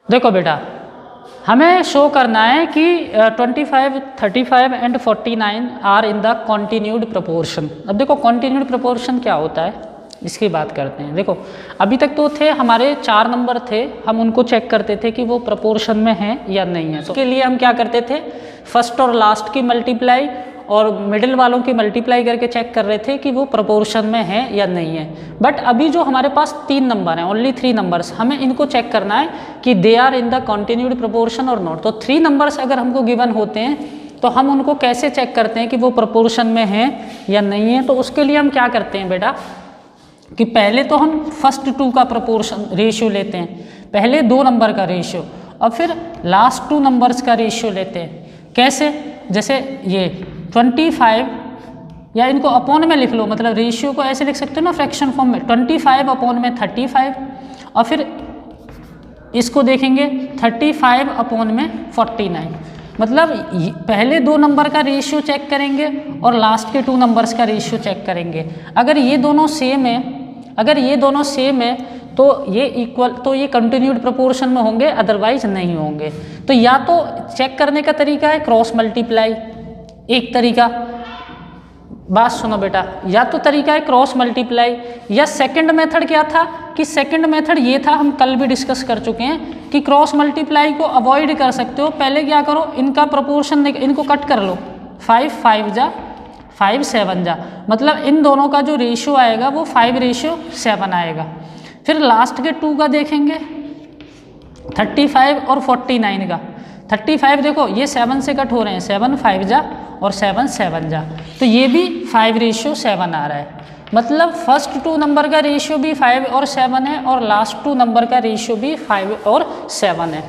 देखो बेटा, हमें शो करना है कि 25, 35 and 49 are in the continued proportion. अब देखो कॉन्टिन्यूड प्रोपोर्शन क्या होता है इसकी बात करते हैं। देखो अभी तक तो थे हमारे 4 नंबर थे, हम उनको चेक करते थे कि वो प्रोपोर्शन में हैं या नहीं है। तो उसके लिए हम क्या करते थे, फर्स्ट और लास्ट की मल्टीप्लाई और मिडिल वालों की मल्टीप्लाई करके चेक कर रहे थे कि वो प्रोपोर्शन में है या नहीं है। बट अभी जो हमारे पास 3 नंबर हैं, ओनली 3 नंबर्स, हमें इनको चेक करना है कि they are in the continued proportion और नॉट। तो 3 नंबर्स अगर हमको गिवन होते हैं तो हम उनको कैसे चेक करते हैं कि वो प्रोपोर्शन में है या नहीं है। तो उसके लिए हम क्या करते हैं बेटा कि पहले तो हम फर्स्ट 2 का प्रोपोर्शन रेशियो लेते हैं, पहले 2 नंबर का रेशियो, और फिर लास्ट 2 नंबर्स का रेशियो लेते हैं। कैसे, जैसे ये 25, या इनको अपॉन में लिख लो, मतलब रेशियो को ऐसे लिख सकते हो ना फ्रैक्शन फॉर्म में, 25 अपॉन में 35, और फिर इसको देखेंगे 35 अपॉन में 49। मतलब पहले 2 नंबर का रेशियो चेक करेंगे और लास्ट के 2 नंबर्स का रेशियो चेक करेंगे। अगर ये दोनों सेम है, तो ये इक्वल, तो ये कंटिन्यूड प्रोपोर्शन में होंगे, अदरवाइज नहीं होंगे। तो या तो चेक करने का तरीका है क्रॉस मल्टीप्लाई, एक तरीका, बात सुनो बेटा, या तो तरीका है क्रॉस मल्टीप्लाई, या सेकंड मेथड क्या था कि सेकंड मेथड ये था, हम कल भी डिस्कस कर चुके हैं कि क्रॉस मल्टीप्लाई को अवॉइड कर सकते हो। पहले क्या करो, इनका प्रोपोर्शन, इनको कट कर लो, 5 5 जा 5 7 जा, मतलब इन दोनों का जो रेशियो आएगा वो 5:7 आएगा। फिर लास्ट के 2 का देखेंगे, 35 और 49 का। 35 देखो ये 7 से कट हो रहे हैं, 7 5 जा और 7 7 जा, तो ये भी 5:7 आ रहा है। मतलब फर्स्ट 2 नंबर का रेशियो भी 5 और 7 है और लास्ट 2 नंबर का रेशियो भी 5 और 7 है।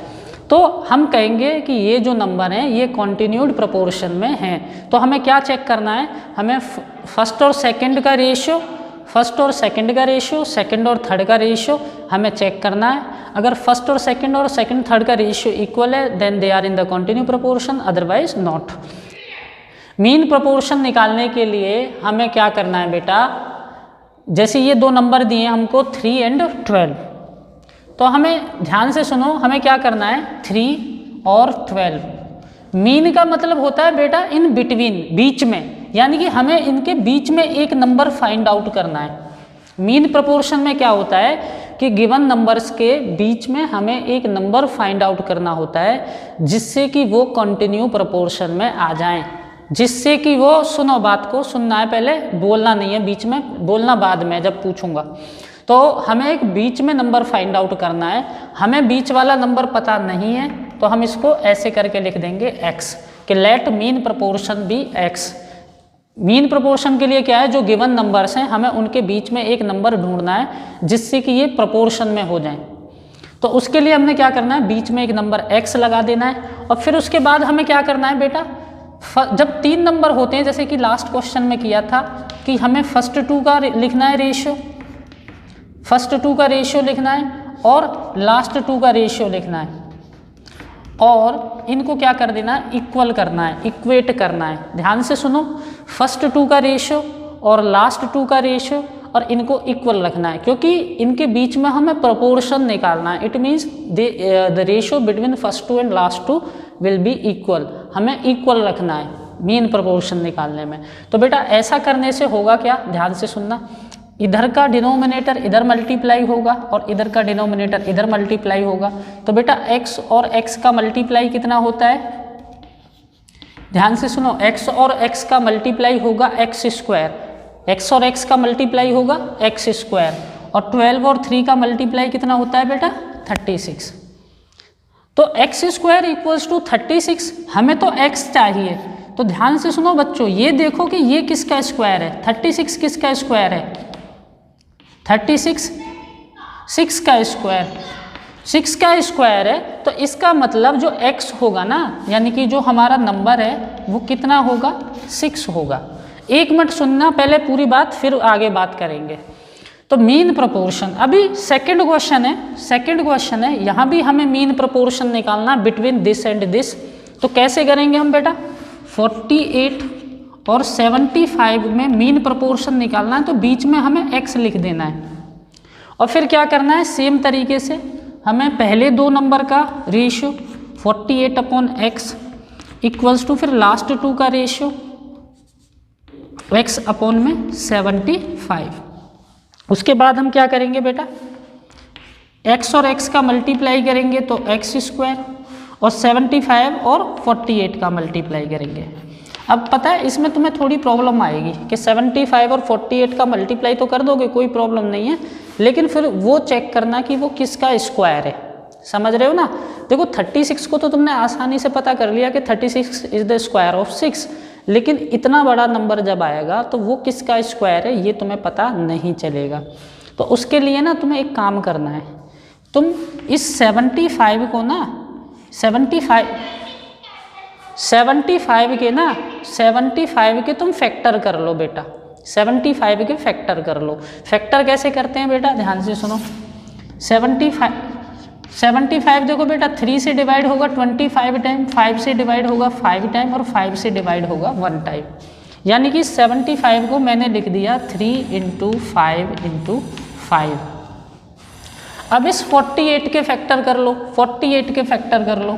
तो हम कहेंगे कि ये जो नंबर हैं ये कॉन्टिन्यूड प्रोपोर्शन में हैं। तो हमें क्या चेक करना है, हमें फर्स्ट और सेकंड का रेशियो, सेकंड और थर्ड का रेशियो हमें चेक करना है। अगर फर्स्ट और सेकंड थर्ड का रेशियो इक्वल है then they are in the continue proportion, otherwise not. Mean proportion निकालने के लिए हमें क्या करना है बेटा, जैसे ये 2 नंबर दिए हमको 3 एंड 12, तो हमें ध्यान से सुनो, हमें क्या करना है 3 और 12। मीन का मतलब होता है बेटा इन बिटवीन, बीच में, यानी कि हमें इनके बीच में एक नंबर फाइंड आउट करना है। मीन प्रोपोर्शन में क्या होता है कि गिवन नंबर्स के बीच में हमें एक नंबर फाइंड आउट करना होता है जिससे कि वो कंटिन्यू प्रोपोर्शन में आ जाएं, जिससे कि वो, सुनो बात को, सुनना है पहले, बोलना नहीं है बीच में, बोलना बाद में जब पूछूंगा। तो हमें एक बीच में नंबर फाइंड आउट करना है, हमें बीच वाला नंबर पता नहीं है तो हम इसको ऐसे करके लिख देंगे x, कि let mean proportion be x। Mean proportion के लिए क्या है, जो गिवन नंबर्स हैं हमें उनके बीच में एक नंबर ढूंढना है जिससे कि ये प्रोपोर्शन में हो जाए। तो उसके लिए हमने क्या करना है, बीच में एक नंबर x लगा देना है, और फिर उसके बाद हमें क्या करना है बेटा, जब 3 नंबर होते हैं, जैसे कि लास्ट क्वेश्चन में किया था कि हमें फर्स्ट 2 का लिखना है रेशियो, फर्स्ट 2 का रेशियो लिखना है और लास्ट 2 का रेशियो लिखना है, और इनको क्या कर देना है, इक्वल करना है, इक्वेट करना है। ध्यान से सुनो, फर्स्ट 2 का रेशियो और लास्ट 2 का रेशियो, और इनको इक्वल रखना है क्योंकि इनके बीच में हमें प्रोपोर्शन निकालना है। It means the ratio between first 2 and last 2 will be equal, हमें इक्वल रखना है मीन प्रोपोर्शन निकालने में। तो बेटा ऐसा करने से होगा क्या, ध्यान से सुनना, इधर का डिनोमिनेटर इधर मल्टीप्लाई होगा और इधर का डिनोमिनेटर इधर मल्टीप्लाई होगा। तो बेटा x और x का मल्टीप्लाई कितना होता है, ध्यान से सुनो, x और x का मल्टीप्लाई होगा x स्क्वायर, x और x का मल्टीप्लाई होगा x स्क्वायर, और 12 और 3 का मल्टीप्लाई कितना होता है बेटा 36। तो x स्क्वायर इक्वल्स टू 36, हमें तो x चाहिए। तो ध्यान से सुनो बच्चों, ये देखो कि ये किसका स्क्वायर है, 36 किसका स्क्वायर है, 36 6 का स्क्वायर, 6 का स्क्वायर है। तो इसका मतलब जो x होगा ना, यानी कि जो हमारा नंबर है वो कितना होगा, 6 होगा। 1 मिनट सुनना पहले पूरी बात, फिर आगे बात करेंगे। तो मीन प्रोपोर्शन, अभी सेकंड क्वेश्चन है, यहाँ भी हमें मीन प्रोपोर्शन निकालना बिटवीन दिस एंड दिस। तो कैसे करेंगे हम बेटा, 48 और 75 में मीन प्रोपोर्शन निकालना है, तो बीच में हमें x लिख देना है, और फिर क्या करना है, सेम तरीके से हमें पहले दो नंबर का रेशियो 48/x इक्वल्स टू फिर लास्ट टू का रेशियो x अपॉन में 75। उसके बाद हम क्या करेंगे बेटा, x और x का मल्टीप्लाई करेंगे तो x² और 75 और 48 का मल्टीप्लाई करेंगे। अब पता है इसमें तुम्हें थोड़ी प्रॉब्लम आएगी कि 75 और 48 का मल्टीप्लाई तो कर दोगे, कोई प्रॉब्लम नहीं है, लेकिन फिर वो चेक करना कि वो किसका स्क्वायर है। समझ रहे हो ना। देखो 36 को तो तुमने आसानी से पता कर लिया कि 36 इज द स्क्वायर ऑफ 6, लेकिन इतना बड़ा नंबर जब आएगा तो वो किसका स्क्वायर है ये तुम्हें पता नहीं चलेगा। तो उसके लिए ना तुम्हें एक काम करना है, तुम इस 75 को ना 75 के तुम फैक्टर कर लो बेटा, 75 के फैक्टर कर लो। फैक्टर कैसे करते हैं बेटा, ध्यान से सुनो। 75 देखो बेटा 3 से डिवाइड होगा 25 टाइम, 5 से डिवाइड होगा 5 टाइम और 5 से डिवाइड होगा 1 टाइम। यानी कि 75 को मैंने लिख दिया 3 × 5 × 5। अब इस 48 के फैक्टर कर लो, 48 के फैक्टर कर लो।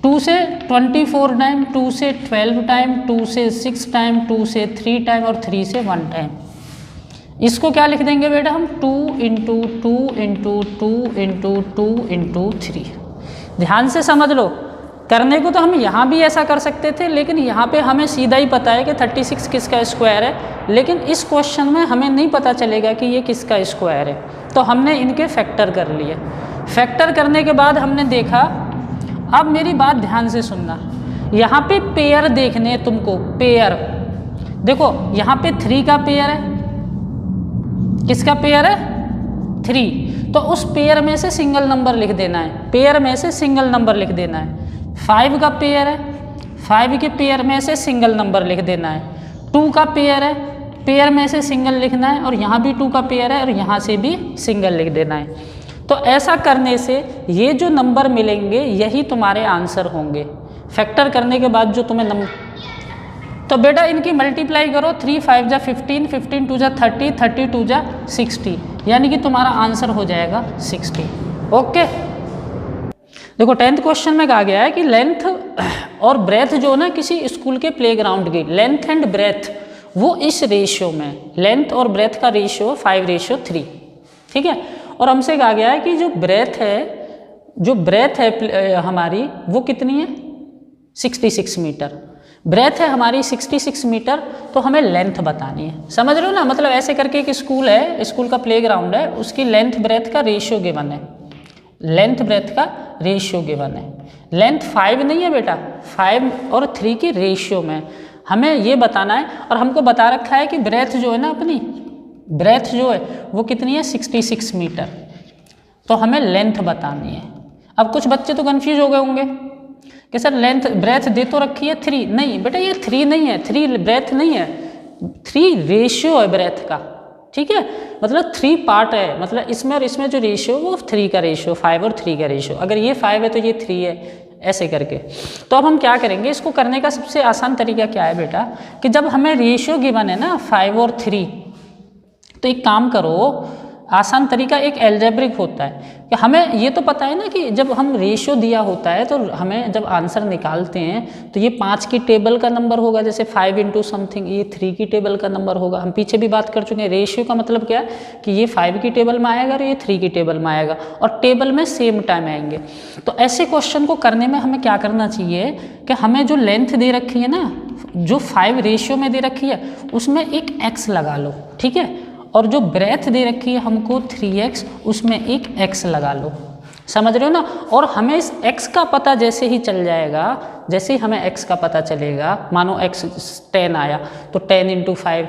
2 से 24 टाइम, 2 से 12 टाइम, 2 से 6 टाइम, 2 से 3 टाइम और 3 से 1 टाइम। इसको क्या लिख देंगे बेटा हम, 2 × 2 × 2 × 2 × 3। ध्यान से समझ लो, करने को तो हम यहाँ भी ऐसा कर सकते थे, लेकिन यहाँ पे हमें सीधा ही पता है कि 36 किसका स्क्वायर है, लेकिन इस क्वेश्चन में हमें नहीं पता चलेगा कि ये किसका स्क्वायर है, तो हमने इनके फैक्टर कर लिए। फैक्टर करने के बाद हमने देखा, अब मेरी बात ध्यान से सुनना, यहाँ पे पेयर देखने तुमको, पेयर देखो यहाँ पे 3 का पेयर है, किसका पेयर है 3, तो उस पेयर में से सिंगल नंबर लिख देना है, पेयर में से सिंगल नंबर लिख देना है। 5 का पेयर है, 5 के पेयर में से सिंगल नंबर लिख देना है। 2 का पेयर है, पेयर में से सिंगल लिखना है, और यहाँ भी 2 का पेयर है और यहाँ से भी सिंगल लिख देना है। तो ऐसा करने से ये जो नंबर मिलेंगे यही तुम्हारे आंसर होंगे, फैक्टर करने के बाद जो तुम्हें नंबर। तो बेटा इनकी मल्टीप्लाई करो, 3 × 5 = 15, 15 × 2 = 30, 30 × 2 = 60, यानी कि तुम्हारा आंसर हो जाएगा 60। ओके, देखो 10th क्वेश्चन में कहा गया है कि लेंथ और ब्रेथ जो ना किसी स्कूल के प्लेग्राउंड की, लेंथ एंड ब्रेथ वो इस रेशियो में, लेंथ और ब्रेथ का रेशियो 5:3, ठीक है। और हमसे कहा गया है कि जो ब्रेथ है हमारी वो कितनी है 66 मीटर, ब्रेथ है हमारी 66 मीटर, तो हमें लेंथ बतानी है। समझ रहे हो ना, मतलब ऐसे करके एक स्कूल है, स्कूल का प्लेग्राउंड है, उसकी लेंथ ब्रेथ का रेशियो गिवन है, लेंथ ब्रेथ का रेशियो गिवन है। लेंथ 5 नहीं है बेटा, 5 और 3 की रेशियो में हमें ये बताना है, और हमको बता रखा है कि ब्रेथ जो है ना अपनी, ब्रेथ जो है वो कितनी है 66 मीटर, तो हमें लेंथ बतानी है। अब कुछ बच्चे तो कंफ्यूज हो गए होंगे कि सर लेंथ ब्रेथ दे तो रखी है 3, नहीं बेटा ये 3 नहीं है, 3 ब्रेथ नहीं है, 3 रेशियो है ब्रेथ का, ठीक है। मतलब 3 पार्ट है, मतलब इसमें और इसमें जो रेशियो वो 3 का रेशियो, 5 और 3 का रेशियो, अगर ये 5 है तो ये 3 है, ऐसे करके। तो अब हम क्या करेंगे, इसको करने का सबसे आसान तरीका क्या है बेटा, कि जब हमें रेशियो गिवन है ना 5 और 3, तो एक काम करो, आसान तरीका एक एल्जेब्रिक होता है कि हमें ये तो पता है ना कि जब हम रेशियो दिया होता है तो हमें जब आंसर निकालते हैं तो ये 5 की टेबल का नंबर होगा, जैसे 5 × समथिंग, ये 3 की टेबल का नंबर होगा। हम पीछे भी बात कर चुके हैं, रेशियो का मतलब क्या है कि ये 5 की टेबल में आएगा और ये 3 की टेबल में आएगा, और टेबल में सेम टाइम आएंगे। तो ऐसे क्वेश्चन को करने में हमें क्या करना चाहिए कि हमें जो लेंथ दे रखी है ना, जो 5 रेशियो में दे रखी है उसमें एक x लगा लो, ठीक है, और जो ब्रेथ दे रखी है हमको 3x, उसमें एक x लगा लो। समझ रहे हो ना। और हमें इस x का पता जैसे ही चल जाएगा, जैसे ही हमें x का पता चलेगा, मानो x 10 आया तो 10 × 5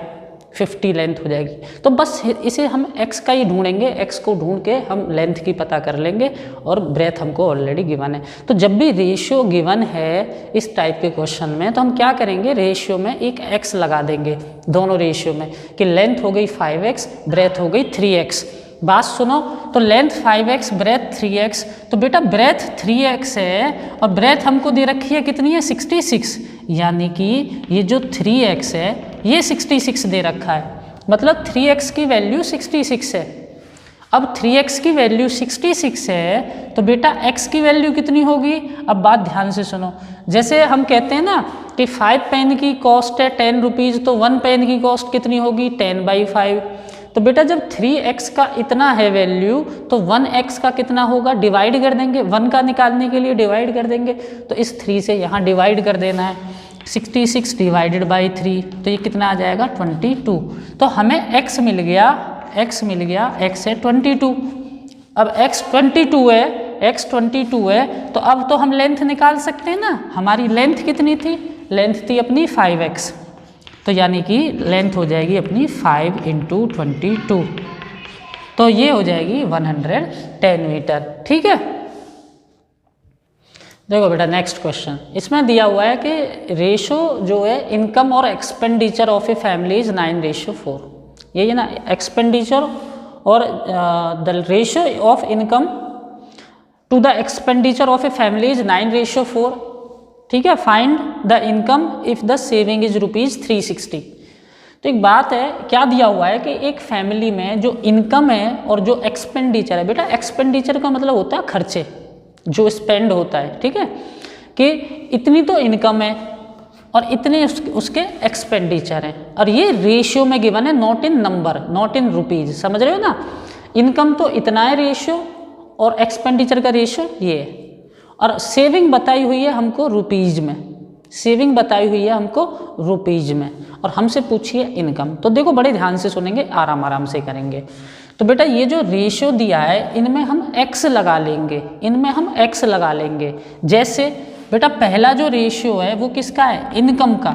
50 लेंथ हो जाएगी। तो बस इसे हम x का ही ढूंढेंगे, x को ढूंढ के हम लेंथ की पता कर लेंगे, और ब्रेथ हमको ऑलरेडी गिवन है। तो जब भी रेशियो गिवन है इस टाइप के क्वेश्चन में, तो हम क्या करेंगे, रेशियो में एक x लगा देंगे दोनों रेशियो में, कि लेंथ हो गई 5x, ब्रेथ हो गई 3x। बात सुनो, तो लेंथ 5x, ब्रेथ 3x, तो बेटा ब्रेथ 3x है और ब्रेथ हमको दे रखी है कितनी है 66, यानी कि ये जो 3x है ये 66 दे रखा है, मतलब 3x की वैल्यू 66 है। अब 3x की वैल्यू 66 है तो बेटा x की वैल्यू कितनी होगी। अब बात ध्यान से सुनो, जैसे हम कहते हैं ना कि 5 पेन की कॉस्ट है 10 रुपीज़, तो 1 पेन की कॉस्ट कितनी होगी 10/5। तो बेटा जब 3x का इतना है वैल्यू तो 1x का कितना होगा, डिवाइड कर देंगे, 1 का निकालने के लिए डिवाइड कर देंगे। तो इस 3 से यहाँ डिवाइड कर देना है, 66 डिवाइडेड बाई 3, तो ये कितना आ जाएगा 22। तो हमें x मिल गया, x है 22। अब x 22 है तो अब तो हम लेंथ निकाल सकते हैं ना। हमारी लेंथ कितनी थी, लेंथ थी अपनी 5x, तो यानी कि लेंथ हो जाएगी अपनी 5 × 22, तो ये हो जाएगी 110 मीटर। ठीक है, देखो बेटा नेक्स्ट क्वेश्चन, इसमें दिया हुआ है कि रेशो जो है इनकम और expenditure of a family is 9:4। यही है ना, एक्सपेंडिचर और the ratio of income to the expenditure of a family is 9:4। ठीक है, find the income if the saving is ₹360। तो एक बात है, क्या दिया हुआ है कि एक फैमिली में जो इनकम है और जो एक्सपेंडिचर है, बेटा एक्सपेंडिचर का मतलब होता है खर्चे जो स्पेंड होता है। ठीक है, कि इतनी तो इनकम है और इतने उसके एक्सपेंडिचर हैं, और ये रेशियो में गिवन है, not in number, not in rupees. समझ रहे हो ना, इनकम तो इतना है रेशियो और एक्सपेंडिचर का रेशियो ये है, और सेविंग बताई हुई है हमको रुपीज में, सेविंग बताई हुई है हमको रुपीज में, और हमसे पूछिए इनकम। तो देखो बड़े ध्यान से सुनेंगे, आराम आराम से करेंगे। तो बेटा ये जो रेशियो दिया है इनमें हम x लगा लेंगे, इनमें हम x लगा लेंगे। जैसे बेटा पहला जो रेशियो है वो किसका है, इनकम का,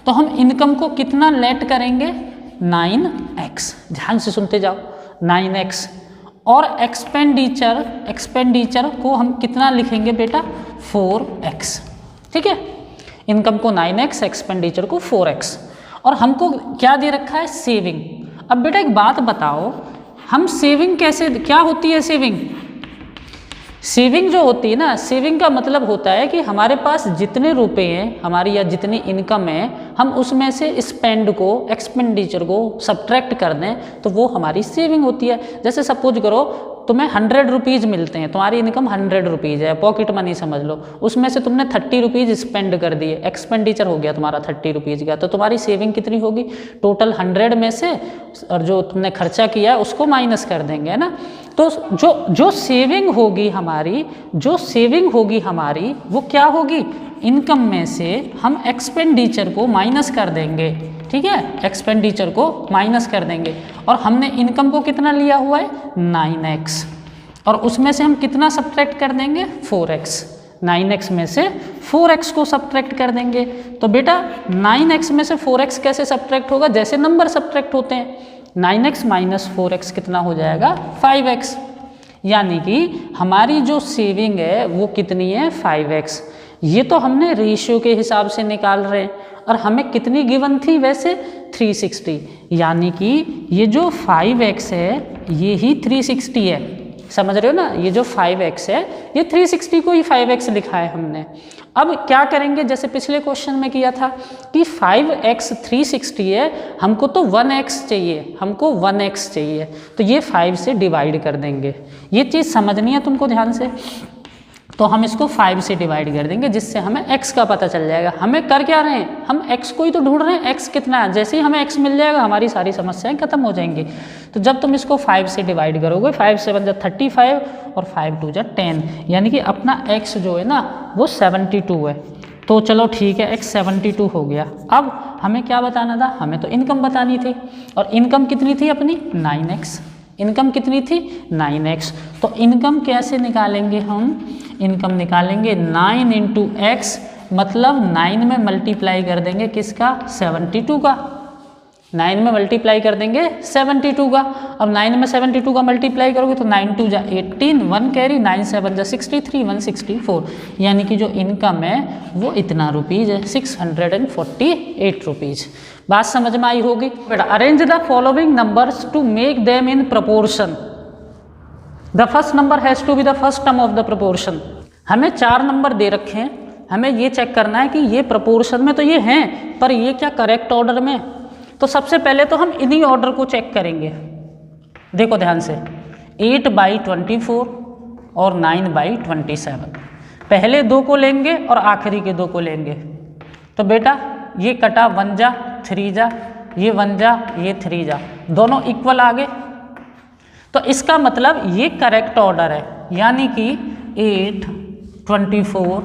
तो हम इनकम को कितना लेट करेंगे 9x, ध्यान से सुनते जाओ 9x, और एक्सपेंडिचर को हम कितना लिखेंगे बेटा 4x। ठीक है, इनकम को 9x, एक्सपेंडिचर को 4x, और हमको क्या दे रखा है सेविंग। अब बेटा एक बात बताओ, हम सेविंग कैसे, क्या होती है सेविंग, सेविंग जो होती है ना, सेविंग का मतलब होता है कि हमारे पास जितने रुपए हैं हमारी या जितनी इनकम है, हम उसमें से स्पेंड को, एक्सपेंडिचर को सब्ट्रैक्ट कर दें तो वो हमारी सेविंग होती है। जैसे सपोज करो तुम्हें 100 रुपीज़ मिलते हैं, तुम्हारी इनकम 100 रुपीज़ है, पॉकेट मनी समझ लो, उसमें से तुमने 30 रुपीज़ स्पेंड कर दिए, एक्सपेंडिचर हो गया तुम्हारा 30 रुपीज़ का, तो तुम्हारी सेविंग कितनी होगी, टोटल 100 में से और जो तुमने खर्चा किया उसको माइनस कर देंगे, है ना। तो जो सेविंग होगी हमारी, जो सेविंग होगी हमारी वो क्या होगी, इनकम में से हम एक्सपेंडिचर को माइनस कर देंगे। ठीक है, एक्सपेंडिचर को माइनस कर देंगे, और हमने इनकम को कितना लिया हुआ है 9x, और उसमें से हम कितना सब्ट्रैक्ट कर देंगे 4x, 9x में से 4x को सब्ट्रैक्ट कर देंगे। तो बेटा 9x में से 4x कैसे सब्ट्रैक्ट होगा, जैसे नंबर सब्ट्रैक्ट होते हैं, 9x माइनस 4x कितना हो जाएगा 5x, यानी कि हमारी जो सेविंग है वो कितनी है 5x। ये तो हमने रेशियो के हिसाब से निकाल रहे हैं, और हमें कितनी गिवन थी वैसे 360, यानी कि ये जो 5x है ये ही 360 है। समझ रहे हो ना, ये जो 5x है ये 360 को ही 5x लिखा है हमने। अब क्या करेंगे, जैसे पिछले क्वेश्चन में किया था कि 5x 360 है, हमको तो 1x चाहिए, हमको 1x चाहिए, तो ये 5 से डिवाइड कर देंगे। ये चीज़ समझनी है तुमको ध्यान से, तो हम इसको 5 से डिवाइड कर देंगे, जिससे हमें x का पता चल जाएगा। हमें कर क्या रहे हैं, हम x को ही तो ढूंढ रहे हैं, x कितना है। जैसे ही हमें x मिल जाएगा हमारी सारी समस्याएं खत्म हो जाएंगी। तो जब तुम इसको 5 से डिवाइड करोगे, 5 से 1 जा 35 और 5 2 जा 10, यानी कि अपना x जो है ना वो 72 है। तो चलो ठीक है, x 72 हो गया। अब हमें क्या बताना था, हमें तो इनकम बतानी थी, और इनकम कितनी थी अपनी 9x, इनकम कितनी थी 9x। तो इनकम कैसे निकालेंगे हम, इनकम निकालेंगे 9 × x, मतलब 9 में मल्टीप्लाई कर देंगे किसका 72 का, 9 में मल्टीप्लाई कर देंगे 72 का। अब 9 में 72 का मल्टीप्लाई करोगे तो 9 2 जा 18, 1 कैरी, 9 7 जा 63, 164, यानी कि जो इनकम है वो इतना रुपीज़ है 648 रुपीज़। बात समझ में आई होगी बेटा। Arrange the following numbers to make them in proportion, the first number has to be the first term of the proportion. हमें 4 नंबर दे रखे हैं, हमें ये चेक करना है कि ये प्रपोर्शन में तो ये हैं, पर ये क्या करेक्ट ऑर्डर में। तो सबसे पहले तो हम इन्हीं ऑर्डर को चेक करेंगे, देखो ध्यान से, 8/24 और 9/27। पहले दो को लेंगे और आखिरी के दो को लेंगे। तो बेटा ये कटा 1 जा 3 जा, ये 1 जा ये 3 जा, दोनों इक्वल आ गए। तो इसका मतलब ये करेक्ट ऑर्डर है, यानी कि 8, 24,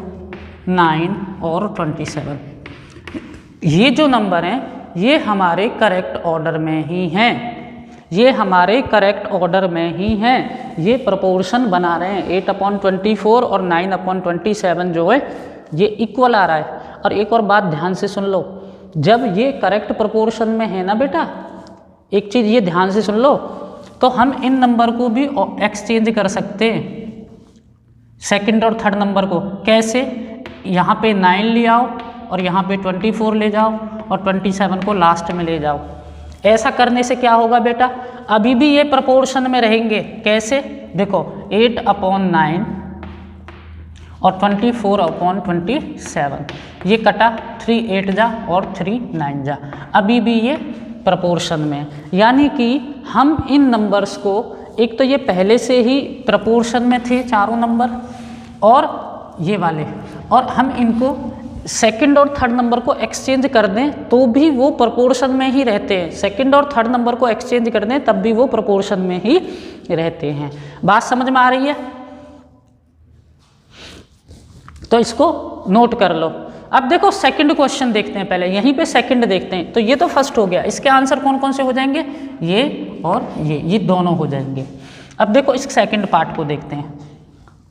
9 और 27 ये जो नंबर हैं ये हमारे करेक्ट ऑर्डर में ही हैं, ये हमारे करेक्ट ऑर्डर में ही हैं। ये प्रोपोर्शन बना रहे हैं, 8/24 और 9/27 जो है ये इक्वल आ रहा है। और एक और बात ध्यान से सुन लो, जब ये करेक्ट प्रोपोर्शन में है ना बेटा, एक चीज़ ये ध्यान से सुन लो, तो हम इन नंबर को भी एक्सचेंज कर सकते हैं, सेकंड और थर्ड नंबर को। कैसे? यहाँ पे 9 ले आओ और यहाँ पे 24 ले जाओ और 27 को लास्ट में ले जाओ। ऐसा करने से क्या होगा बेटा, अभी भी ये प्रोपोर्शन में रहेंगे। कैसे? देखो 8/9 और 24/27, ये कटा 3 8 जा और 3 9 जा, अभी भी ये प्रोपोर्शन में। यानी कि हम इन नंबर्स को, एक तो ये पहले से ही प्रोपोर्शन में थे चारों नंबर और ये वाले, और हम इनको सेकंड और थर्ड नंबर को एक्सचेंज कर दें तो भी वो प्रोपोर्शन में ही रहते हैं। सेकंड और थर्ड नंबर को एक्सचेंज कर दें तब भी वो प्रोपोर्शन में ही रहते हैं। बात समझ में आ रही है? तो इसको नोट कर लो। अब देखो सेकंड क्वेश्चन देखते हैं, पहले यहीं पे सेकंड देखते हैं। तो ये तो फर्स्ट हो गया, इसके आंसर कौन कौन से हो जाएंगे? ये और ये दोनों हो जाएंगे। अब देखो इस सेकंड पार्ट को देखते हैं।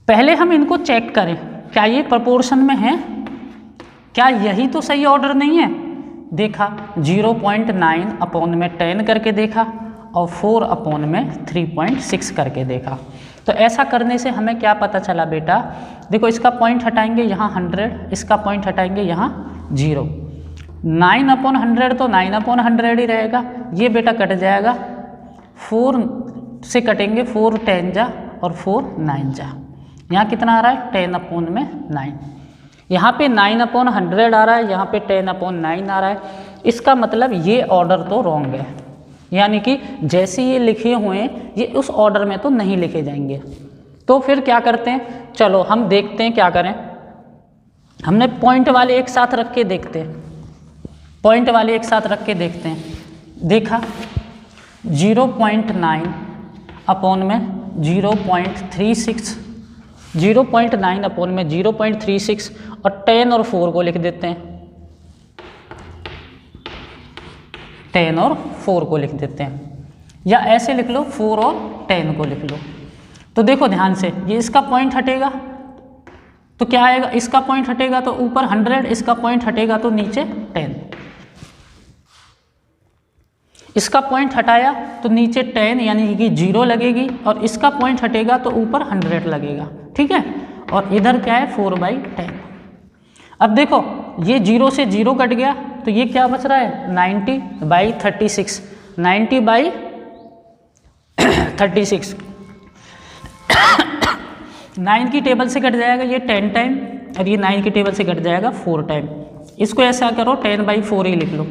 पहले हम इनको चेक करें, क्या ये प्रोपोर्शन में है, क्या यही तो सही ऑर्डर नहीं है? देखा 0.9/10 करके देखा और 4/3.6 करके देखा। तो ऐसा करने से हमें क्या पता चला बेटा, देखो इसका पॉइंट हटाएंगे यहाँ 100, इसका पॉइंट हटाएंगे यहाँ 0। 9/100 तो 9/100 ही रहेगा, ये बेटा कट जाएगा, 4 से कटेंगे, 4 10 जा और 4 9 जा। यहाँ कितना आ रहा है? 10/9। यहाँ पे 9/100 आ रहा है, यहाँ पे 10/9 आ रहा है। इसका मतलब ये ऑर्डर तो रॉन्ग है, यानी कि जैसे ये लिखे हुए हैं ये उस ऑर्डर में तो नहीं लिखे जाएंगे। तो फिर क्या करते हैं, चलो हम देखते हैं क्या करें। हमने पॉइंट वाले एक साथ रख के देखते हैं, पॉइंट वाले एक साथ रख के देखते हैं। देखा 0.9/0.36, 0.9/0.36 और 10 और 4 को लिख देते हैं, 10 और 4 को लिख देते हैं, या ऐसे लिख लो 4 और 10 को लिख लो। तो देखो ध्यान से, ये इसका पॉइंट हटेगा तो क्या आएगा, इसका पॉइंट हटेगा तो ऊपर 100, इसका पॉइंट हटेगा तो नीचे 10। इसका पॉइंट हटाया तो नीचे 10 यानी कि 0 लगेगी, और इसका पॉइंट हटेगा तो ऊपर 100 लगेगा, ठीक है। और इधर क्या है 4/10। अब देखो ये 0 से 0 कट गया तो ये क्या बच रहा है 90/36, 90/36 9 की टेबल से कट जाएगा ये 10 टाइम, और ये 9 की टेबल से कट जाएगा 4 टाइम। इसको ऐसा करो 10/4 ही लिख लो,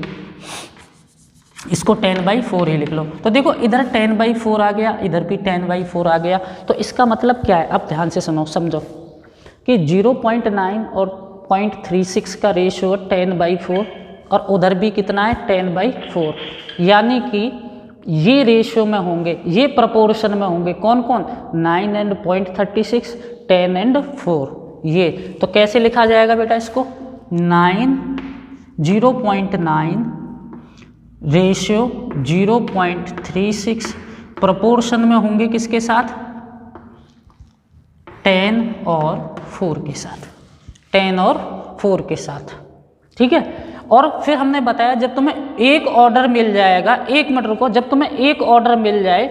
इसको 10/4 ही लिख लो। तो देखो इधर 10/4 आ गया, इधर भी 10/4 आ गया। तो इसका मतलब क्या है, अब ध्यान से सुनो, समझो कि 0.9 और 0.36 का रेशियो 10/4 और उधर भी कितना है 10/4, यानी कि ये रेशियो में होंगे, ये प्रोपोर्शन में होंगे। कौन कौन? 9 एंड 0.36, 10 एंड 4। ये तो कैसे लिखा जाएगा बेटा इसको, 0.9 रेशियो 0.36 प्रोपोर्शन में होंगे किसके साथ, 10 और 4 के साथ, 10 और 4 के साथ, ठीक है। और फिर हमने बताया जब तुम्हें एक ऑर्डर मिल जाएगा, 1 मिनट रुको, जब तुम्हें एक ऑर्डर मिल जाए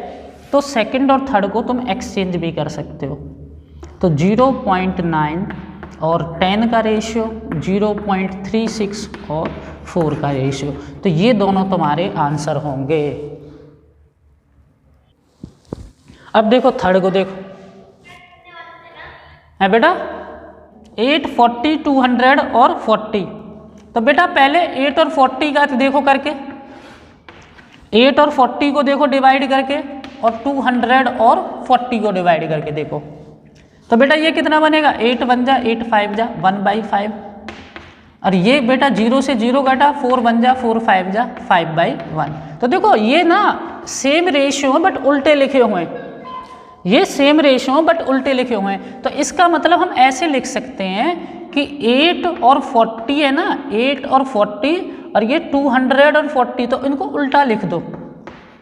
तो सेकंड और थर्ड को तुम एक्सचेंज भी कर सकते हो। तो 0.9 और 10 का रेशियो, 0.36 और 4 का रेशियो, तो ये दोनों तुम्हारे आंसर होंगे। अब देखो थर्ड को, देखो है बेटा 8, 40, 200 और 40। तो बेटा पहले 8 और 40 का देखो करके, 8 और 40 को देखो डिवाइड करके, और 200 और 40 को डिवाइड करके देखो, तो बेटा ये कितना बनेगा, 8 1 जा 8 5 जा 1/5, और ये बेटा 0 से 0 घटा 4 1 जा 4 5 जा 5/1। तो देखो ये ना सेम रेशियो है बट उल्टे लिखे हुए हैं, ये सेम रेशियो बट उल्टे लिखे हुए हैं। तो इसका मतलब हम ऐसे लिख सकते हैं कि 8 और 40 है ना, 8 और 40, और ये 200 और 40, तो इनको उल्टा लिख दो,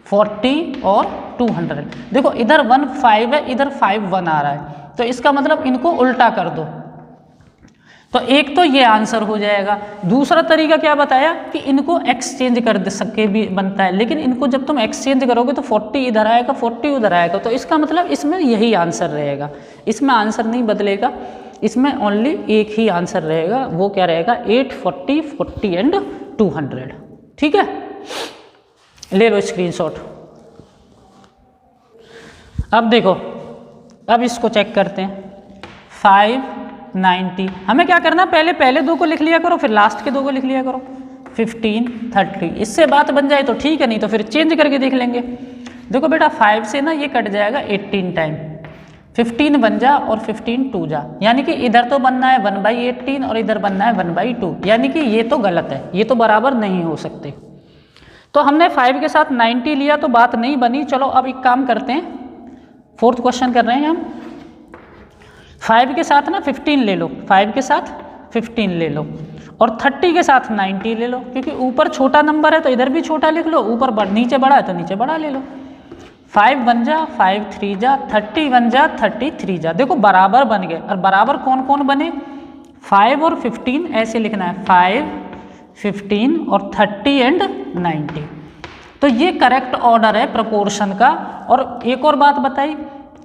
40 और 200। देखो इधर 1 5 है, इधर 5 1 आ रहा है, तो इसका मतलब इनको उल्टा कर दो। तो एक तो ये आंसर हो जाएगा। दूसरा तरीका क्या बताया कि इनको एक्सचेंज कर सके भी बनता है, लेकिन इनको जब तुम एक्सचेंज करोगे तो 40 इधर आएगा 40 उधर आएगा, तो इसका मतलब इसमें यही आंसर रहेगा, इसमें आंसर नहीं बदलेगा, इसमें ओनली एक ही आंसर रहेगा, वो क्या रहेगा 8 40 40 एंड 200। ठीक है, ले लो स्क्रीनशॉट। अब देखो, अब इसको चेक करते हैं 590। हमें क्या करना, पहले दो को लिख लिया करो, फिर लास्ट के दो को लिख लिया करो, 15 30। इससे बात बन जाए तो ठीक है, नहीं तो फिर चेंज करके देख लेंगे। देखो बेटा 5 से ना ये कट जाएगा 18 टाइम, 15 बन जा और 15 2 जा, यानी कि इधर तो बनना है 1/18 और इधर बनना है 1/2, यानी कि ये तो गलत है, ये तो बराबर नहीं हो सकते। तो हमने 5 के साथ 90 लिया तो बात नहीं बनी। चलो अब एक काम करते हैं, 4th क्वेश्चन कर रहे हैं हम। 5 के साथ ना 15 ले लो, 5 के साथ 15 ले लो, और 30 के साथ 90 ले लो, क्योंकि ऊपर छोटा नंबर है तो इधर भी छोटा लिख लो, ऊपर नीचे बड़ा है तो नीचे बड़ा ले लो। 5 1 जा 5 3 जा 30 1 जा 33 जा। देखो बराबर बन गए, और बराबर कौन कौन बने, 5 और 15 ऐसे लिखना है, 5 15 और 30 एंड 90। तो ये करेक्ट ऑर्डर है प्रपोर्शन का। और एक और बात बताई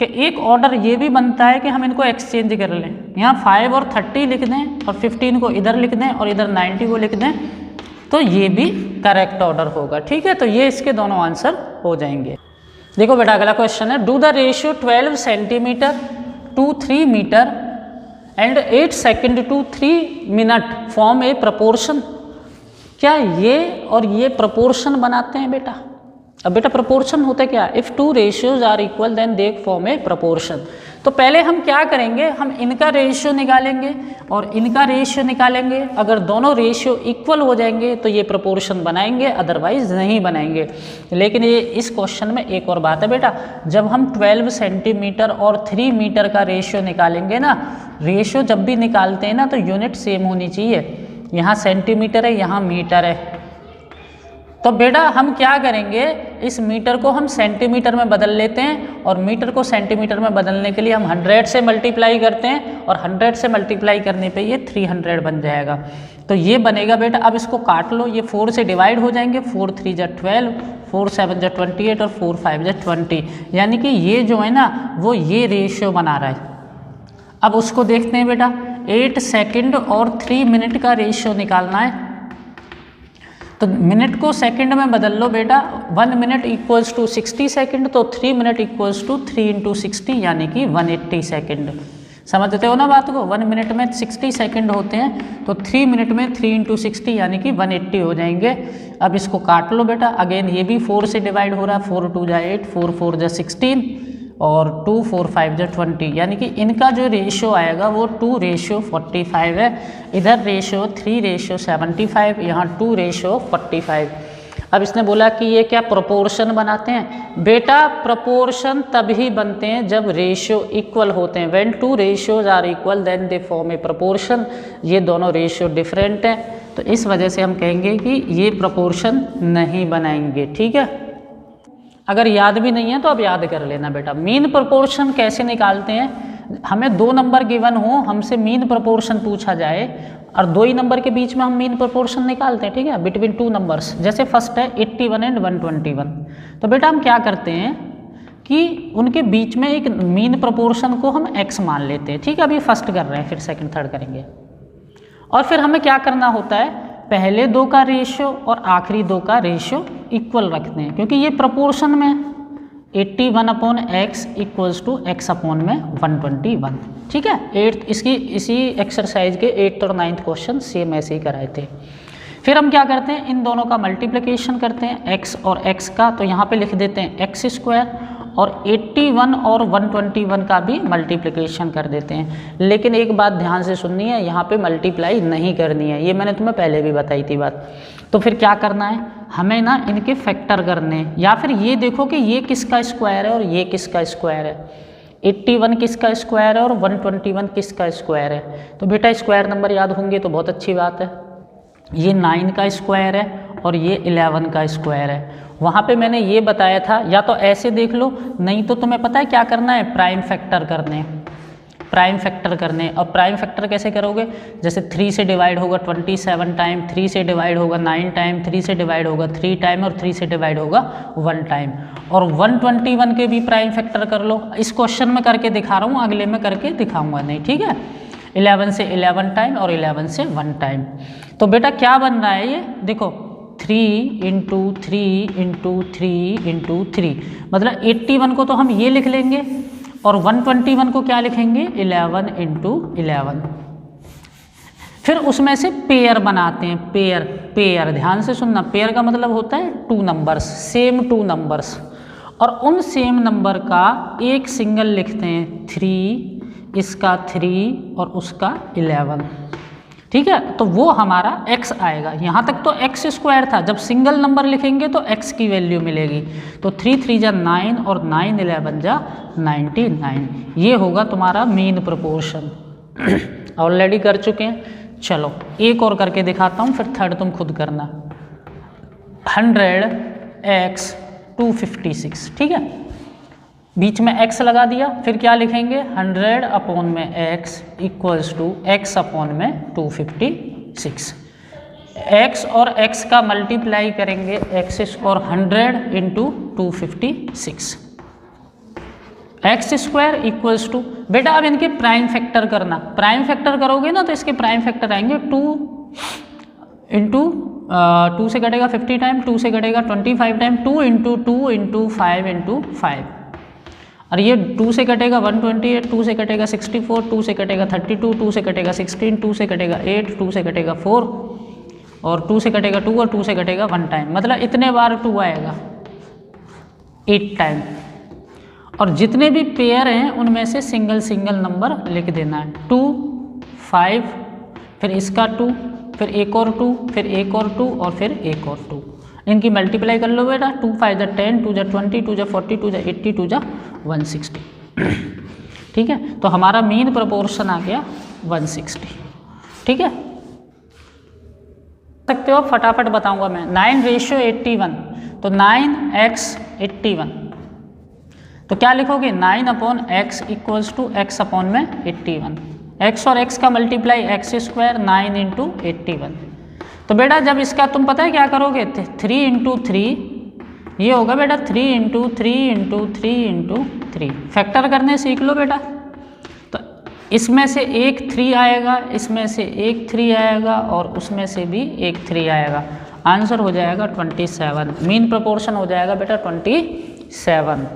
कि एक ऑर्डर ये भी बनता है कि हम इनको एक्सचेंज कर लें, यहाँ 5 और 30 लिख दें और 15 को इधर लिख दें और इधर 90 को लिख दें, तो ये भी करेक्ट ऑर्डर होगा। ठीक है, तो ये इसके दोनों आंसर हो जाएंगे। देखो बेटा अगला क्वेश्चन है, do the ratio 12 centimetre to 3 metre and 8 second to 3 minute form a proportion. क्या ये और ये प्रपोर्शन बनाते हैं बेटा? अब बेटा प्रपोर्शन होता है क्या, if two ratios are equal then they form a proportion. तो पहले हम क्या करेंगे, हम इनका रेशियो निकालेंगे और इनका रेशियो निकालेंगे। अगर दोनों रेशियो इक्वल हो जाएंगे तो ये प्रपोर्शन बनाएंगे, अदरवाइज नहीं बनाएंगे। लेकिन ये इस क्वेश्चन में एक और बात है बेटा, जब हम 12 सेंटीमीटर और 3 मीटर का रेशियो निकालेंगे ना, रेशियो जब भी निकालते हैं ना तो यूनिट सेम होनी चाहिए। यहाँ सेंटीमीटर है, यहाँ मीटर है, तो बेटा हम क्या करेंगे, इस मीटर को हम सेंटीमीटर में बदल लेते हैं, और मीटर को सेंटीमीटर में बदलने के लिए हम 100 से मल्टीप्लाई करते हैं, और 100 से मल्टीप्लाई करने पे ये 300 बन जाएगा। तो ये बनेगा बेटा, अब इसको काट लो, ये 4 से डिवाइड हो जाएंगे, 4 3 जा 12, 4 7 जा 28 और 4 5 जा 20, यानी कि ये जो है ना वो ये रेशियो बना रहा है। अब उसको देखते हैं बेटा, 8 सेकंड और 3 मिनट का रेशियो निकालना है। तो मिनट को सेकंड में बदल लो बेटा, 1 मिनट इक्वल्स टू 60 सेकंड, तो 3 मिनट इक्वल्स टू 3 × 60 यानी कि 180 सेकंड। समझते हो ना बात को, 1 मिनट में 60 सेकंड होते हैं, तो 3 मिनट में 3 × 60 यानी कि 180 हो जाएंगे। अब इसको काट लो बेटा, अगेन ये भी 4 से डिवाइड हो रहा है, 4 2 जा 8, 4 4 जा 16 और 2 4 5 जा 20, यानी कि इनका जो रेशियो आएगा वो 2:45 है। इधर रेशियो 3:75, यहाँ 2:45। अब इसने बोला कि ये क्या प्रोपोर्शन बनाते हैं? बेटा प्रोपोर्शन तभी बनते हैं जब रेशियो इक्वल होते हैं। When 2 ratios are equal then they form a proportion. ये दोनों रेशियो डिफरेंट हैं, तो इस वजह से हम कहेंगे कि ये प्रोपोर्शन नहीं बनाएंगे। ठीक है, अगर याद भी नहीं है तो अब याद कर लेना बेटा। मीन प्रोपोर्शन कैसे निकालते हैं? हमें 2 नंबर गिवन हो, हमसे मीन प्रोपोर्शन पूछा जाए और 2 ही नंबर के बीच में हम मीन प्रोपोर्शन निकालते हैं। ठीक है, बिटवीन 2 नंबर्स। जैसे फर्स्ट है 81 एंड 121, तो बेटा हम क्या करते हैं कि उनके बीच में एक मीन प्रोपोर्शन को हम x मान लेते हैं। ठीक है, अभी फर्स्ट कर रहे हैं, फिर सेकंड थर्ड करेंगे। और फिर हमें क्या करना होता है, पहले 2 का रेशियो और आखिरी 2 का रेशियो इक्वल रखते हैं, क्योंकि ये प्रोपोर्शन में 81/x इक्वल्स टू x/121। ठीक है, 8 इसी एक्सरसाइज के 8th और 9th क्वेश्चन सेम ऐसे ही कराए थे। फिर हम क्या करते हैं, इन दोनों का मल्टीप्लिकेशन करते हैं, x और x का, तो यहाँ पे लिख देते हैं x² और 81 और 121 का भी मल्टीप्लिकेशन कर देते हैं। लेकिन एक बात ध्यान से सुननी है, यहाँ पे मल्टीप्लाई नहीं करनी है, ये मैंने तुम्हें पहले भी बताई थी बात। तो फिर क्या करना है, हमें ना इनके फैक्टर करने हैं, या फिर ये देखो कि ये किसका स्क्वायर है और ये किसका स्क्वायर है। 81 किसका स्क्वायर है और 121 किसका स्क्वायर है। तो बेटा स्क्वायर नंबर याद होंगे तो बहुत अच्छी बात है। ये 9 का स्क्वायर है और ये 11 का स्क्वायर है। वहाँ पे मैंने ये बताया था, या तो ऐसे देख लो, नहीं तो तुम्हें पता है क्या करना है, प्राइम फैक्टर करने, प्राइम फैक्टर करने। और प्राइम फैक्टर कैसे करोगे, जैसे 3 से डिवाइड होगा 27 टाइम, 3 से डिवाइड होगा 9 टाइम, 3 से डिवाइड होगा 3 टाइम और 3 से डिवाइड होगा 1 टाइम। और 121 के भी प्राइम फैक्टर कर लो। इस क्वेश्चन में करके दिखा रहा हूँ, अगले में करके दिखाऊंगा नहीं, ठीक है। 11 से 11 टाइम और 11 से 1 टाइम। तो बेटा क्या बन रहा है ये देखो, 3 इंटू 3 इंटू 3 इंटू 3, मतलब 81 को तो हम ये लिख लेंगे और 121 को क्या लिखेंगे, 11 इंटू 11। फिर उसमें से पेयर बनाते हैं, पेयर, पेयर ध्यान से सुनना, पेयर का मतलब होता है 2 नंबर्स, सेम 2 नंबर्स, और उन सेम नंबर का एक सिंगल लिखते हैं, 3, इसका 3 और उसका 11, ठीक है। तो वो हमारा x आएगा। यहाँ तक तो x स्क्वायर था, जब सिंगल नंबर लिखेंगे तो x की वैल्यू मिलेगी। तो 3 3 जा 9 और 9 11 जा 99, ये होगा तुम्हारा मीन प्रोपोर्शन। ऑलरेडी कर चुके हैं, चलो एक और करके दिखाता हूँ, फिर थर्ड तुम खुद करना। 100x 256, ठीक है, बीच में x लगा दिया, फिर क्या लिखेंगे, 100 अपॉन में x equals to x upon में 256। x और x का मल्टीप्लाई करेंगे, x और 100 into 256, x square equals to, बेटा अब इनके प्राइम फैक्टर करना। प्राइम फैक्टर करोगे ना तो इसके प्राइम फैक्टर आएंगे 2 इंटू 2 से कटेगा 50 टाइम, 2 से कटेगा 25 टाइम, 2 इंटू 2 इंटू 5 इंटू 5, और ये 2 से कटेगा 128, 2 से कटेगा 64, 2 से कटेगा 32, 2 से कटेगा 16, 2 से कटेगा 8, 2 से कटेगा 4 और 2 से कटेगा 2 और 2 से कटेगा 1 टाइम, मतलब इतने बार 2 आएगा 8 टाइम। और जितने भी पेयर हैं उनमें से सिंगल सिंगल नंबर लिख देना है, 2 5, फिर इसका 2, फिर एक और 2, फिर एक और 2 और फिर एक और 2, इनकी मल्टीप्लाई कर लो बेटा। 2 5 जा 10, 2 जा 20, 2 जा 40, 2 जा 80, 2 जा 160, ठीक है। तो हमारा मीन प्रोपोर्शन आ गया 160, ठीक है। सकते हो फटाफट बताऊंगा मैं। 9:81, तो 9x 81, तो क्या लिखोगे, 9 upon x equals to x upon में 81, x और x का मल्टीप्लाई x स्क्वायर 9 इंटू 81। तो बेटा जब इसका तुम पता है क्या करोगे, 3 इंटू 3, ये होगा बेटा 3 इंटू 3 इंटू 3 इंटू 3, फैक्टर करने सीख लो बेटा। तो इसमें से एक 3 आएगा, इसमें से एक 3 आएगा और उसमें से भी एक 3 आएगा, आंसर हो जाएगा 27। मीन प्रोपोर्शन हो जाएगा बेटा 27।